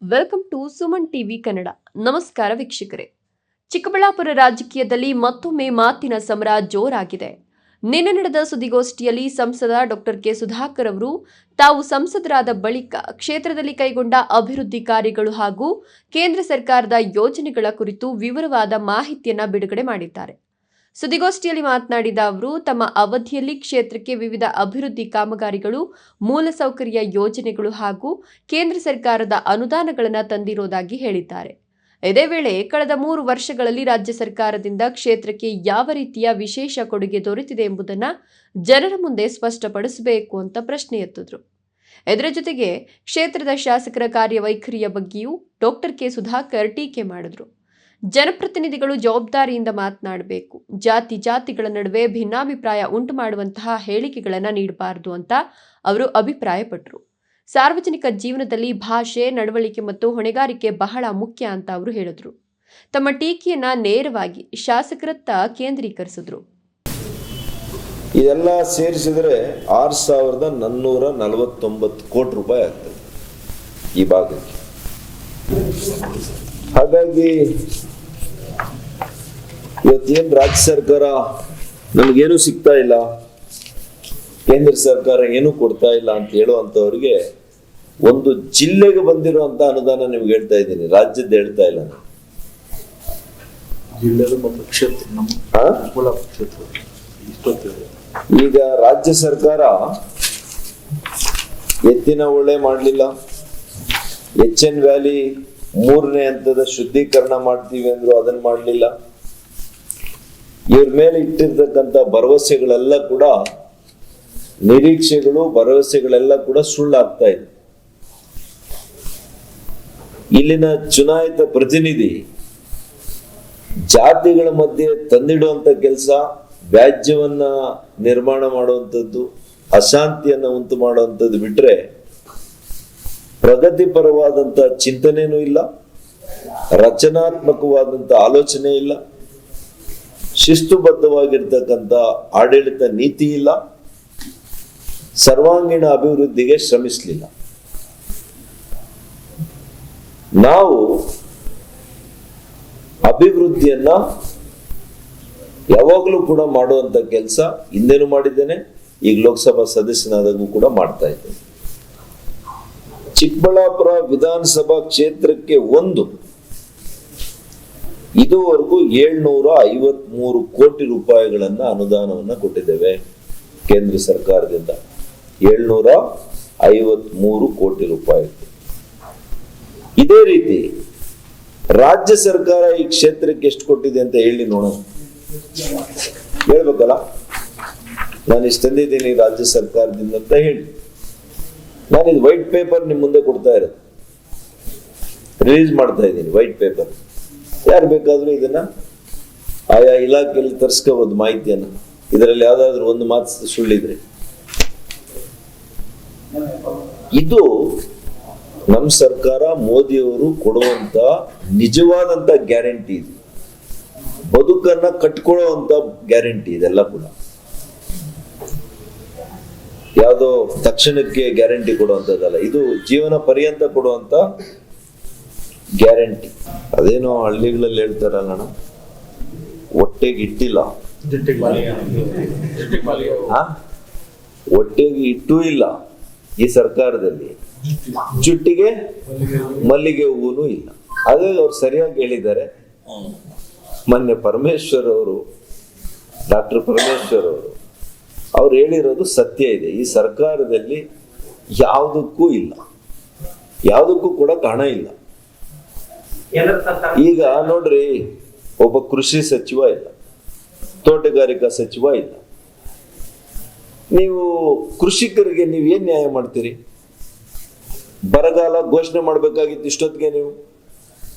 Welcome to Suman TV Kannada. ನಮಸ್ಕಾರ ವೀಕ್ಷಕರೇ. ಚಿಕ್ಕಬಳ್ಳಾಪುರ ರಾಜಕೀಯದಲ್ಲಿ ಮತ್ತೊಮ್ಮೆ ಮಾತಿನ ಸಮರ ಜೋರಾಗಿದೆ. ನಿನ್ನೆ ನಡೆದ ಸುದ್ದಿಗೋಷ್ಠಿಯಲ್ಲಿ ಸಂಸದ ಡಾಕ್ಟರ್ ಕೆ ಸುಧಾಕರ್ ಅವರು ತಾವು ಸಂಸದರಾದ ಬಳಿಕ ಕ್ಷೇತ್ರದಲ್ಲಿ ಕೈಗೊಂಡ ಅಭಿವೃದ್ಧಿ ಕಾರ್ಯಗಳು ಹಾಗೂ ಕೇಂದ್ರ ಸರ್ಕಾರದ ಯೋಜನೆಗಳ ಕುರಿತು ವಿವರವಾದ ಮಾಹಿತಿಯನ್ನ ಬಿಡುಗಡೆ ಮಾಡಿದ್ದಾರೆ. ಸುದ್ದಿಗೋಷ್ಠಿಯಲ್ಲಿ ಮಾತನಾಡಿದ ಅವರು ತಮ್ಮ ಅವಧಿಯಲ್ಲಿ ಕ್ಷೇತ್ರಕ್ಕೆ ವಿವಿಧ ಅಭಿವೃದ್ಧಿ ಕಾಮಗಾರಿಗಳು, ಮೂಲಸೌಕರ್ಯ ಯೋಜನೆಗಳು ಹಾಗೂ ಕೇಂದ್ರ ಸರ್ಕಾರದ ಅನುದಾನಗಳನ್ನು ತಂದಿರುವುದಾಗಿ ಹೇಳಿದ್ದಾರೆ. ಇದೇ ವೇಳೆ ಕಳೆದ 3 ವರ್ಷಗಳಲ್ಲಿ ರಾಜ್ಯ ಸರ್ಕಾರದಿಂದ ಕ್ಷೇತ್ರಕ್ಕೆ ಯಾವ ರೀತಿಯ ವಿಶೇಷ ಕೊಡುಗೆ ದೊರೆತಿದೆ ಎಂಬುದನ್ನು ಜನರ ಮುಂದೆ ಸ್ಪಷ್ಟಪಡಿಸಬೇಕು ಅಂತ ಪ್ರಶ್ನೆ ಎತ್ತಿದ್ರು. ಇದರ ಜೊತೆಗೆ ಕ್ಷೇತ್ರದ ಶಾಸಕರ ಕಾರ್ಯವೈಖರಿಯ ಬಗ್ಗೆಯೂ ಡಾಕ್ಟರ್ ಕೆ ಸುಧಾಕರ್ ಟೀಕೆ ಮಾಡಿದ್ರು. ಜನಪ್ರತಿನಿಧಿಗಳು ಜವಾಬ್ದಾರಿಯಿಂದ ಮಾತನಾಡಬೇಕು, ಜಾತಿಗಳ ನಡುವೆ ಭಿನ್ನಾಭಿಪ್ರಾಯ ಉಂಟು ಮಾಡುವಂತಹ ಹೇಳಿಕೆಗಳನ್ನು ನೀಡಬಾರದು ಅಂತ ಅವರು ಅಭಿಪ್ರಾಯಪಟ್ಟರು. ಸಾರ್ವಜನಿಕ ಜೀವನದಲ್ಲಿ ಭಾಷೆ, ನಡವಳಿಕೆ ಮತ್ತು ಹೊಣೆಗಾರಿಕೆ ಬಹಳ ಮುಖ್ಯ ಅಂತ ಅವರು ಹೇಳಿದ್ರು. ತಮ್ಮ ಟೀಕೆಯನ್ನ ನೇರವಾಗಿ ಶಾಸಕರತ್ತ ಕೇಂದ್ರೀಕರಿಸಿದ್ರು. ಇದೆಲ್ಲ ಸೇರಿಸಿದ್ರೆ 6,449 ಕೋಟಿ ರೂಪಾಯಿ ಆಗ್ತದೆ ಈ ಭಾಗಕ್ಕೆ. ಹಾಗಾಗಿ ಇವತ್ತೇನು ರಾಜ್ಯ ಸರ್ಕಾರ ನಮಗೇನು ಸಿಗ್ತಾ ಇಲ್ಲ, ಕೇಂದ್ರ ಸರ್ಕಾರ ಏನು ಕೊಡ್ತಾ ಇಲ್ಲ ಅಂತ ಹೇಳುವಂತವ್ರಿಗೆ ಒಂದು ಜಿಲ್ಲೆಗೆ ಬಂದಿರುವಂತ ಅನುದಾನ ನಿಮ್ಗೆ ಹೇಳ್ತಾ ಇದ್ದೀನಿ, ರಾಜ್ಯದ ಹೇಳ್ತಾ ಇಲ್ಲ ನಾನು. ಈಗ ರಾಜ್ಯ ಸರ್ಕಾರ ಎತ್ತಿನ ಹೊಳೆ ಮಾಡಲಿಲ್ಲ, HN ವ್ಯಾಲಿ 3ನೇ ಹಂತದ ಶುದ್ಧೀಕರಣ ಮಾಡ್ತೀವಿ ಅಂದ್ರು ಅದನ್ನ ಮಾಡಲಿಲ್ಲ. ಇವ್ರ ಮೇಲೆ ಇಟ್ಟಿರ್ತಕ್ಕಂಥ ಭರವಸೆಗಳೆಲ್ಲ ಕೂಡ, ನಿರೀಕ್ಷೆಗಳು, ಭರವಸೆಗಳೆಲ್ಲ ಕೂಡ ಸುಳ್ಳಾಗ್ತಾ ಇದೆ. ಇಲ್ಲಿನ ಚುನಾಯಿತ ಪ್ರತಿನಿಧಿ ಜಾತಿಗಳ ಮಧ್ಯೆ ತಂದಿಡುವಂತ ಕೆಲಸ, ವ್ಯಾಜ್ಯವನ್ನ ನಿರ್ಮಾಣ ಮಾಡುವಂಥದ್ದು, ಅಶಾಂತಿಯನ್ನ ಉಂಟು ಮಾಡುವಂಥದ್ದು ಬಿಟ್ರೆ ಪ್ರಗತಿಪರವಾದಂತ ಚಿಂತನೆನೂ ಇಲ್ಲ, ರಚನಾತ್ಮಕವಾದಂತ ಆಲೋಚನೆ ಇಲ್ಲ, ಶಿಸ್ತುಬದ್ಧವಾಗಿರ್ತಕ್ಕಂಥ ಆಡಳಿತ ನೀತಿ ಇಲ್ಲ, ಸರ್ವಾಂಗೀಣ ಅಭಿವೃದ್ಧಿಗೆ ಶ್ರಮಿಸಲಿಲ್ಲ. ನಾವು ಅಭಿವೃದ್ಧಿಯನ್ನ ಯಾವಾಗಲೂ ಕೂಡ ಮಾಡುವಂತ ಕೆಲಸ ಹಿಂದೆನೂ ಮಾಡಿದ್ದೇನೆ, ಈಗ ಲೋಕಸಭಾ ಸದಸ್ಯನಾದಾಗೂ ಕೂಡ ಮಾಡ್ತಾ ಇದ್ದೇನೆ. ಚಿಕ್ಕಬಳ್ಳಾಪುರ ವಿಧಾನಸಭಾ ಕ್ಷೇತ್ರಕ್ಕೆ ಇದುವರೆಗೂ 753 ಕೋಟಿ ರೂಪಾಯಿಗಳನ್ನ ಅನುದಾನವನ್ನ ಕೊಟ್ಟಿದ್ದೇವೆ ಕೇಂದ್ರ ಸರ್ಕಾರದಿಂದ. 753 ಕೋಟಿ ರೂಪಾಯಿ. ಇದೇ ರೀತಿ ರಾಜ್ಯ ಸರ್ಕಾರ ಈ ಕ್ಷೇತ್ರಕ್ಕೆ ಎಷ್ಟು ಕೊಟ್ಟಿದೆ ಅಂತ ಹೇಳಿ ನೋಡೋಣ. ಹೇಳ್ಬೇಕಲ್ಲ, ನಾನು ಇಷ್ಟು ತಂದಿದ್ದೀನಿ ರಾಜ್ಯ ಸರ್ಕಾರದಿಂದ ಅಂತ ಹೇಳಿ. ನಾನಿದು ವೈಟ್ ಪೇಪರ್ ನಿಮ್ ಮುಂದೆ ಕೊಡ್ತಾ ಇರೋದು, ರಿಲೀಸ್ ಮಾಡ್ತಾ ಇದ್ದೀನಿ ವೈಟ್ ಪೇಪರ್. ಯಾರು ಬೇಕಾದ್ರೂ ಇದನ್ನ ಆಯಾ ಇಲಾಖೆಯಲ್ಲಿ ತರಿಸ್ಕೋಬಹುದು ಮಾಹಿತಿಯನ್ನ. ಇದರಲ್ಲಿ ಯಾವ್ದಾದ್ರು ಒಂದು ಮಾತು ಸುಳ್ಳಿದ್ರೆ ಇದು ನಮ್ಮ ಸರ್ಕಾರ, ಮೋದಿಯವರು ಕೊಡುವಂತ ನಿಜವಾದಂತ ಗ್ಯಾರಂಟಿ ಇದು. ಬದುಕನ್ನ ಕಟ್ಕೊಳ್ಳುವಂತ ಗ್ಯಾರಂಟಿ ಇದೆಲ್ಲ ಕೂಡ. ಯಾವುದೋ ತಕ್ಷಣಕ್ಕೆ ಗ್ಯಾರಂಟಿ ಕೊಡುವಂತದ್ದಲ್ಲ, ಇದು ಜೀವನ ಪರ್ಯಂತ ಕೊಡುವಂತ ಗ್ಯಾರಂಟಿ. ಅದೇನೋ ಹಳ್ಳಿಗಳಲ್ಲಿ ಹೇಳ್ತಾರಲ್ಲ, ಹೊಟ್ಟೆಗೆ ಇಟ್ಟಿಲ್ಲ, ಹೊಟ್ಟೆಗೆ ಇಟ್ಟೂ ಇಲ್ಲ ಈ ಸರ್ಕಾರದಲ್ಲಿ, ಜುಟ್ಟಿಗೆ ಮಲ್ಲಿಗೆ ಹೂವೂ ಇಲ್ಲ. ಹಾಗಾಗಿ ಅವ್ರು ಸರಿಯಾಗಿ ಹೇಳಿದ್ದಾರೆ. ಮೊನ್ನೆ ಪರಮೇಶ್ವರ್ ಅವರು, ಡಾಕ್ಟರ್ ಪರಮೇಶ್ವರ್ ಅವರು, ಅವ್ರು ಹೇಳಿರೋದು ಸತ್ಯ ಇದೆ. ಈ ಸರ್ಕಾರದಲ್ಲಿ ಯಾವುದಕ್ಕೂ ಇಲ್ಲ, ಯಾವುದಕ್ಕೂ ಕೂಡ ಹಣ ಇಲ್ಲ. ಈಗ ನೋಡ್ರಿ, ಒಬ್ಬ ಕೃಷಿ ಸಚಿವ ಇಲ್ಲ, ತೋಟಗಾರಿಕಾ ಸಚಿವ ಇಲ್ಲ. ನೀವು ಕೃಷಿಕರಿಗೆ ನೀವು ಏನ್ ನ್ಯಾಯ ಮಾಡ್ತೀರಿ? ಬರಗಾಲ ಘೋಷಣೆ ಮಾಡ್ಬೇಕಾಗಿತ್ತು ಇಷ್ಟೊತ್ತಿಗೆ. ನೀವು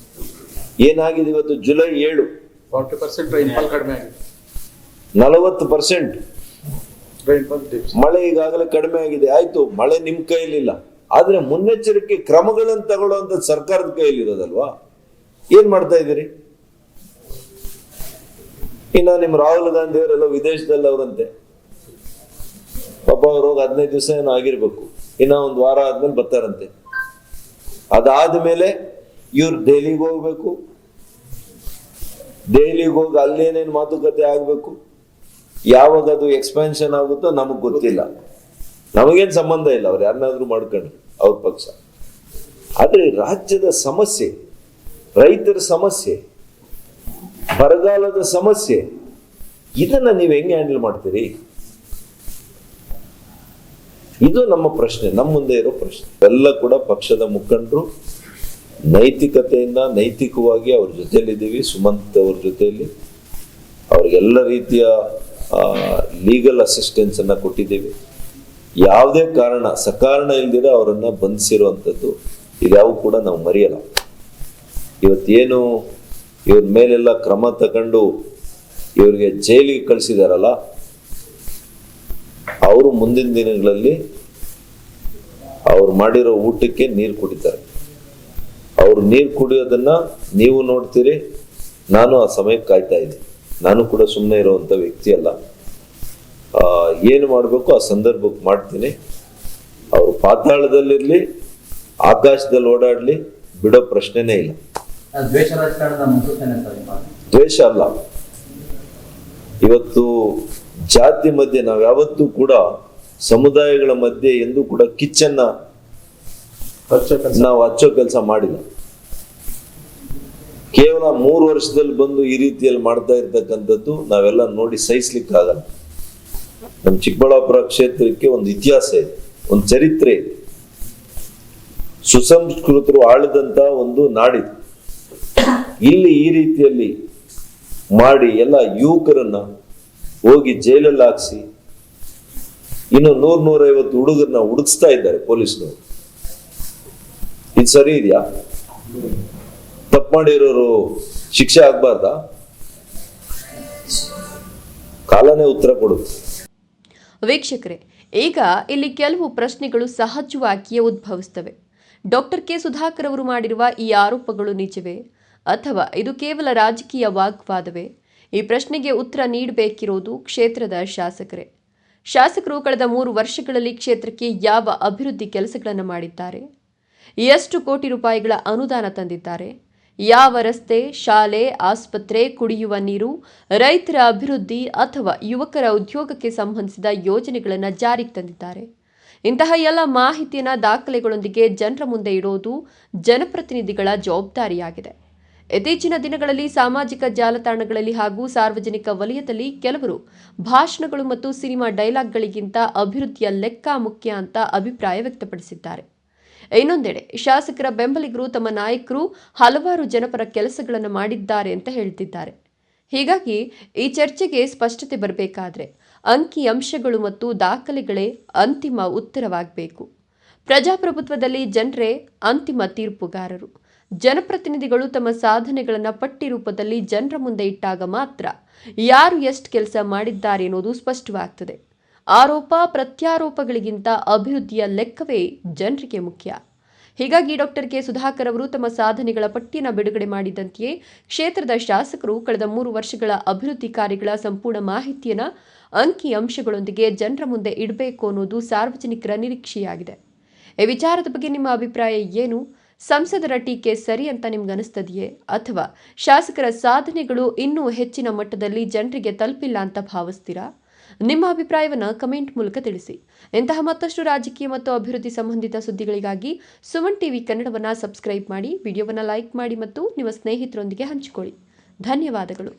ಏನಾಗಿದೆ ಇವತ್ತು ಜುಲೈ 7, 40% ಮಳೆ ಈಗಾಗಲೇ ಕಡಿಮೆ ಆಗಿದೆ. ಆಯ್ತು, ಮಳೆ ನಿಮ್ ಕೈಲಿಲ್ಲ, ಆದ್ರೆ ಮುನ್ನೆಚ್ಚರಿಕೆ ಕ್ರಮಗಳನ್ನು ತಗೊಳ್ಳುವಂತ ಸರ್ಕಾರದ ಕೈಲಿರೋದಲ್ವಾ? ಏನ್ ಮಾಡ್ತಾ ಇದ್ದೀರಿ? ಇನ್ನ ನಿಮ್ ರಾಹುಲ್ ಗಾಂಧಿ ಅವರೆಲ್ಲ ವಿದೇಶದಲ್ಲಿ ಅವರಂತೆ, ಪಾಪ ಅವ್ರು ಹೋಗಿ 15 ದಿವಸ ಏನೋ ಆಗಿರ್ಬೇಕು, ಇನ್ನ 1 ವಾರ ಆದ್ಮೇಲೆ ಬರ್ತಾರಂತೆ. ಅದಾದ ಮೇಲೆ ಇವ್ರು ದೆಹಲಿಗೆ ಹೋಗ್ಬೇಕು, ದೆಹಲಿಗೆ ಹೋಗಿ ಅಲ್ಲೇನೇನು ಮಾತುಕತೆ ಆಗ್ಬೇಕು, ಯಾವಾಗ ಅದು ಎಕ್ಸ್ಪ್ಯಾನ್ಷನ್ ಆಗುತ್ತೋ ನಮಗ್ ಗೊತ್ತಿಲ್ಲ, ನಮಗೇನು ಸಂಬಂಧ ಇಲ್ಲ, ಅವ್ರು ಯಾರನ್ನಾದ್ರೂ ಮಾಡ್ಕೊಂಡು ಅವ್ರ ಪಕ್ಷ. ಆದ್ರೆ ರಾಜ್ಯದ ಸಮಸ್ಯೆ, ರೈತರ ಸಮಸ್ಯೆ, ಬರಗಾಲದ ಸಮಸ್ಯೆ, ಇದನ್ನ ನೀವು ಹೆಂಗೆ ಹ್ಯಾಂಡಲ್ ಮಾಡ್ತೀರಿ? ಇದು ನಮ್ಮ ಪ್ರಶ್ನೆ, ನಮ್ಮ ಮುಂದೆ ಇರೋ ಪ್ರಶ್ನೆ. ಎಲ್ಲ ಕೂಡ ಪಕ್ಷದ ಮುಖಂಡರು ನೈತಿಕವಾಗಿ ಅವ್ರ ಜೊತೆಲಿದ್ದೀವಿ. ಸುಮಂತ್ ಅವ್ರ ಜೊತೆಯಲ್ಲಿ ಅವ್ರಿಗೆಲ್ಲ ರೀತಿಯ ಲೀಗಲ್ ಅಸಿಸ್ಟೆನ್ಸ್ ಅನ್ನ ಕೊಟ್ಟಿದ್ದೀವಿ. ಯಾವುದೇ ಕಾರಣ ಸಕಾರಣ ಇಲ್ದಿರ ಅವರನ್ನ ಬಂಧಿಸಿರುವಂಥದ್ದು ಇದ್ಯಾವು ಕೂಡ ನಾವು ಮರೆಯಲ್ಲ. ಇವತ್ತೇನು ಇವ್ರ ಮೇಲೆಲ್ಲ ಕ್ರಮ ತಗೊಂಡು ಇವ್ರಿಗೆ ಜೈಲಿಗೆ ಕಳಿಸಿದಾರಲ್ಲ, ಅವರು ಮುಂದಿನ ದಿನಗಳಲ್ಲಿ ಅವ್ರು ಮಾಡಿರೋ ಊಟಕ್ಕೆ ನೀರು ಕುಡಿತಾರೆ. ಅವ್ರು ನೀರು ಕುಡಿಯೋದನ್ನ ನೀವು ನೋಡ್ತೀರಿ, ನಾನು ಆ ಸಮಯಕ್ಕೆ ಕಾಯ್ತಾ ಇದ್ದೆ. ನಾನು ಕೂಡ ಸುಮ್ಮನೆ ಇರುವಂತ ವ್ಯಕ್ತಿ ಅಲ್ಲ. ಏನು ಮಾಡಬೇಕು ಆ ಸಂದರ್ಭಕ್ಕೆ ಮಾಡ್ತೀನಿ. ಅವರು ಪಾತಾಳದಲ್ಲಿರ್ಲಿ, ಆಕಾಶದಲ್ಲಿ ಓಡಾಡ್ಲಿ, ಬಿಡೋ ಪ್ರಶ್ನೆನೇ ಇಲ್ಲ. ದ್ವೇಷ ಅಲ್ಲ. ಇವತ್ತು ಜಾತಿ ಮಧ್ಯೆ ನಾವು ಯಾವತ್ತೂ ಕೂಡ ಸಮುದಾಯಗಳ ಮಧ್ಯೆ ಎಂದು ಕೂಡ ಕಿಚ್ಚನ್ನ ನಾವು ಹಚ್ಚೋ ಕೆಲಸ ಮಾಡಿಲ್ಲ. ಕೇವಲ 3 ವರ್ಷದಲ್ಲಿ ಬಂದು ಈ ರೀತಿಯಲ್ಲಿ ಮಾಡ್ತಾ ಇರ್ತಕ್ಕಂಥದ್ದು ನಾವೆಲ್ಲ ನೋಡಿ ಸಹಿಸ್ಲಿಕ್ಕಾಗಲ್ಲ. ನಮ್ಮ ಚಿಕ್ಕಬಳ್ಳಾಪುರ ಕ್ಷೇತ್ರಕ್ಕೆ ಒಂದು ಇತಿಹಾಸ ಇದೆ, ಒಂದು ಚರಿತ್ರೆ ಇದೆ. ಸುಸಂಸ್ಕೃತರು ಆಳದಂತ ಒಂದು ನಾಡಿದು. ಇಲ್ಲಿ ಈ ರೀತಿಯಲ್ಲಿ ಮಾಡಿ ಎಲ್ಲ ಯುವಕರನ್ನ ಹೋಗಿ ಜೈಲಲ್ಲಿ ಹಾಕ್ಸಿ ಇನ್ನು 100-150 ಹುಡುಗರನ್ನ ಹುಡುಕ್ಸ್ತಾ ಇದ್ದಾರೆ ಪೊಲೀಸ್ನವರು. ಇದು ಸರಿ ಇದೆಯಾ? ತಪ್ಪು ಮಾಡಿರೋರು ಶಿಕ್ಷೆ ಆಗ್ಬಾರ್ದ? ಕಾಲನೇ ಉತ್ತರ ಕೊಡುತ್ತೆ. ವೀಕ್ಷಕರೇ, ಈಗ ಇಲ್ಲಿ ಕೆಲವು ಪ್ರಶ್ನೆಗಳು ಸಹಜವಾಗಿಯೇ ಉದ್ಭವಿಸುತ್ತವೆ. ಡಾಕ್ಟರ್ ಕೆ ಸುಧಾಕರ್ ಅವರು ಮಾಡಿರುವ ಈ ಆರೋಪಗಳು ನಿಜವೇ ಅಥವಾ ಇದು ಕೇವಲ ರಾಜಕೀಯ ವಾಗ್ವಾದವೇ? ಈ ಪ್ರಶ್ನೆಗೆ ಉತ್ತರ ನೀಡಬೇಕಿರೋದು ಕ್ಷೇತ್ರದ ಶಾಸಕರೇ. ಶಾಸಕರು ಕಳೆದ 3 ವರ್ಷಗಳಲ್ಲಿ ಕ್ಷೇತ್ರಕ್ಕೆ ಯಾವ ಅಭಿವೃದ್ಧಿ ಕೆಲಸಗಳನ್ನು ಮಾಡಿದ್ದಾರೆ? ಎಷ್ಟು ಕೋಟಿ ರೂಪಾಯಿಗಳ ಅನುದಾನ ತಂದಿದ್ದಾರೆ? ಯಾವ ರಸ್ತೆ, ಶಾಲೆ, ಆಸ್ಪತ್ರೆ, ಕುಡಿಯುವ ನೀರು, ರೈತರ ಅಭಿವೃದ್ಧಿ ಅಥವಾ ಯುವಕರ ಉದ್ಯೋಗಕ್ಕೆ ಸಂಬಂಧಿಸಿದ ಯೋಜನೆಗಳನ್ನು ಜಾರಿಗೆ ತಂದಿದ್ದಾರೆ? ಇಂತಹ ಎಲ್ಲ ಮಾಹಿತಿಯನ್ನು ದಾಖಲೆಗಳೊಂದಿಗೆ ಜನರ ಮುಂದೆ ಇಡೋದು ಜನಪ್ರತಿನಿಧಿಗಳ ಜವಾಬ್ದಾರಿಯಾಗಿದೆ. ಇತ್ತೀಚಿನ ದಿನಗಳಲ್ಲಿ ಸಾಮಾಜಿಕ ಜಾಲತಾಣಗಳಲ್ಲಿ ಹಾಗೂ ಸಾರ್ವಜನಿಕ ವಲಯದಲ್ಲಿ ಕೆಲವರು ಭಾಷಣಗಳು ಮತ್ತು ಸಿನಿಮಾ ಡೈಲಾಗ್ಗಳಿಗಿಂತ ಅಭಿವೃದ್ಧಿಯ ಲೆಕ್ಕ ಮುಖ್ಯ ಅಂತ ಅಭಿಪ್ರಾಯ ವ್ಯಕ್ತಪಡಿಸಿದ್ದಾರೆ. ಇನ್ನೊಂದೆಡೆ ಶಾಸಕರ ಬೆಂಬಲಿಗರು ತಮ್ಮ ನಾಯಕರು ಹಲವಾರು ಜನಪರ ಕೆಲಸಗಳನ್ನು ಮಾಡಿದ್ದಾರೆ ಅಂತ ಹೇಳ್ತಿದ್ದಾರೆ. ಹೀಗಾಗಿ ಈ ಚರ್ಚೆಗೆ ಸ್ಪಷ್ಟತೆ ಬರಬೇಕಾದ್ರೆ ಅಂಕಿ ಅಂಶಗಳು ಮತ್ತು ದಾಖಲೆಗಳೇ ಅಂತಿಮ ಉತ್ತರವಾಗಬೇಕು. ಪ್ರಜಾಪ್ರಭುತ್ವದಲ್ಲಿ ಜನರೇ ಅಂತಿಮ ತೀರ್ಪುಗಾರರು. ಜನಪ್ರತಿನಿಧಿಗಳು ತಮ್ಮ ಸಾಧನೆಗಳನ್ನು ಪಟ್ಟಿ ರೂಪದಲ್ಲಿ ಜನರ ಮುಂದೆ ಇಟ್ಟಾಗ ಮಾತ್ರ ಯಾರು ಎಷ್ಟು ಕೆಲಸ ಮಾಡಿದ್ದಾರೆ ಎನ್ನುವುದು ಸ್ಪಷ್ಟವಾಗ್ತದೆ. ಆರೋಪ ಪ್ರತ್ಯಾರೋಪಗಳಿಗಿಂತ ಅಭಿವೃದ್ಧಿಯ ಲೆಕ್ಕವೇ ಜನರಿಗೆ ಮುಖ್ಯ. ಹೀಗಾಗಿ ಡಾಕ್ಟರ್ ಕೆ ಸುಧಾಕರ್ ಅವರು ತಮ್ಮ ಸಾಧನೆಗಳ ಪಟ್ಟಿಯನ್ನು ಬಿಡುಗಡೆ ಮಾಡಿದಂತೆಯೇ ಕ್ಷೇತ್ರದ ಶಾಸಕರು ಕಳೆದ 3 ವರ್ಷಗಳ ಅಭಿವೃದ್ಧಿ ಕಾರ್ಯಗಳ ಸಂಪೂರ್ಣ ಮಾಹಿತಿಯನ್ನು ಅಂಕಿ ಅಂಶಗಳೊಂದಿಗೆ ಜನರ ಮುಂದೆ ಇಡಬೇಕು ಅನ್ನೋದು ಸಾರ್ವಜನಿಕರ ನಿರೀಕ್ಷೆಯಾಗಿದೆ. ಈ ವಿಚಾರದ ಬಗ್ಗೆ ನಿಮ್ಮ ಅಭಿಪ್ರಾಯ ಏನು? ಸಂಸದರ ಟೀಕೆ ಸರಿ ಅಂತ ನಿಮ್ಗನಿಸ್ತದೆಯೇ ಅಥವಾ ಶಾಸಕರ ಸಾಧನೆಗಳು ಇನ್ನೂ ಹೆಚ್ಚಿನ ಮಟ್ಟದಲ್ಲಿ ಜನರಿಗೆ ತಲುಪಿಲ್ಲ ಅಂತ ಭಾವಿಸ್ತೀರಾ? ನಿಮ್ಮ ಅಭಿಪ್ರಾಯವನ್ನು ಕಮೆಂಟ್ ಮೂಲಕ ತಿಳಿಸಿ. ಇಂತಹ ಮತ್ತಷ್ಟು ರಾಜಕೀಯ ಮತ್ತು ಅಭಿವೃದ್ಧಿ ಸಂಬಂಧಿತ ಸುದ್ದಿಗಳಿಗಾಗಿ ಸುಮನ್ ಟಿವಿ ಕನ್ನಡವನ್ನು ಸಬ್ಸ್ಕ್ರೈಬ್ ಮಾಡಿ, ವಿಡಿಯೋವನ್ನು ಲೈಕ್ ಮಾಡಿ ಮತ್ತು ನಿಮ್ಮ ಸ್ನೇಹಿತರೊಂದಿಗೆ ಹಂಚಿಕೊಳ್ಳಿ. ಧನ್ಯವಾದಗಳು.